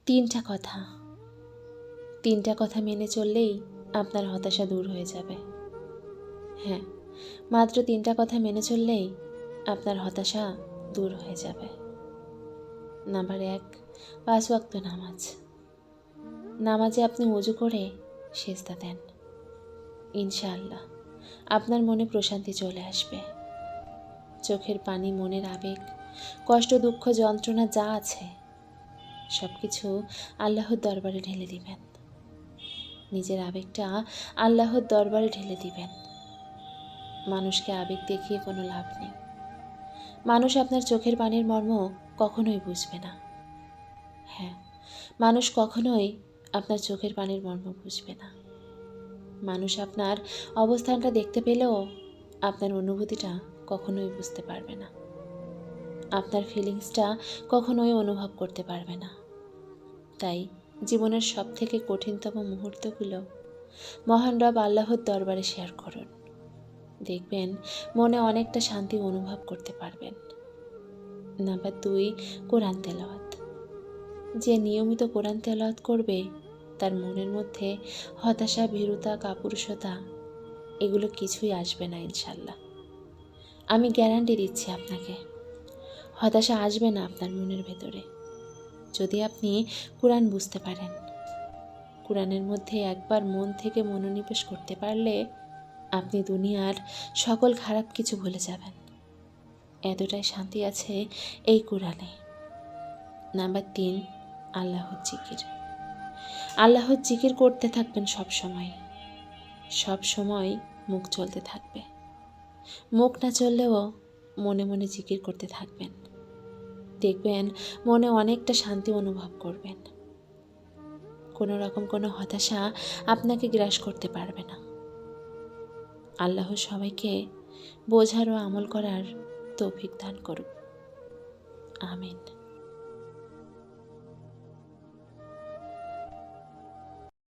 তিনটা কথা, তিনটা কথা মেনে চললেই আপনার হতাশা দূর হয়ে যাবে। হ্যাঁ, মাত্র তিনটা কথা মেনে চললেই আপনার হতাশা দূর হয়ে যাবে। নাম্বার 1, 5 ওয়াক্ত নামাজ। নামাজে আপনি ওযু করে সিজদা দেন। ইনশাআল্লাহ আপনার মনে প্রশান্তি চলে আসবে। চোখের পানি, মনের আবেগ, কষ্ট, দুঃখ, যন্ত্রণা যা আছে সব কিছু আল্লাহর দরবারে ঢেলে দিবেন। নিজের আবেগটা আল্লাহর দরবারে ঢেলে দিবেন। মানুষকে আবেগ দেখিয়ে কোনো লাভ নেই। মানুষ আপনার চোখের পানির মর্ম কখনোই বুঝবে না। হ্যাঁ, মানুষ কখনোই আপনার চোখের পানির মর্ম বুঝবে না। মানুষ আপনার অবস্থানটা দেখতে পেলেও আপনার অনুভূতিটা কখনোই বুঝতে পারবে না। আপনার ফিলিংসটা কখনোই অনুভব করতে পারবে না। তাই জীবনের সবথেকে কঠিনতম মুহূর্তগুলো মহান রব আল্লাহর দরবারে শেয়ার করুন। দেখবেন মনে অনেকটা শান্তি অনুভব করতে পারবেন। নাম্বার 2, কোরআন তেলাওয়াত। যে নিয়মিত কোরআন তেলাওয়াত করবে তার মনের মধ্যে হতাশা, ভীরুতা, কাপুরুষতা এগুলো কিছুই আসবে না ইনশাল্লাহ। আমি গ্যারান্টি দিচ্ছি আপনাকে, হতাশা আসবে না আপনার মনের ভেতরে যদি আপনি কোরআন বুঝতে পারেন। কোরআনের মধ্যে একবার মন থেকে মনোনিবেশ করতে পারলে আপনি দুনিয়ার সকল খারাপ কিছু ভুলে যাবেন। এতটাই শান্তি আছে এই কোরআনে। নাম্বার 3, আল্লাহর জিকির। আল্লাহর জিকির করতে থাকবেন সব সময়। সব সময় মুখ চলতে থাকবে। মুখ না চললেও মনে মনে জিকির করতে থাকবেন। দেখবেন মনে অনেকটা শান্তি অনুভব করবেন। কোনো রকম কোনো হতাশা আপনাকে গ্রাস করতে পারবে না। আল্লাহ সবাইকে বোঝার ও আমল করার তৌফিক দান করুক। আমিন।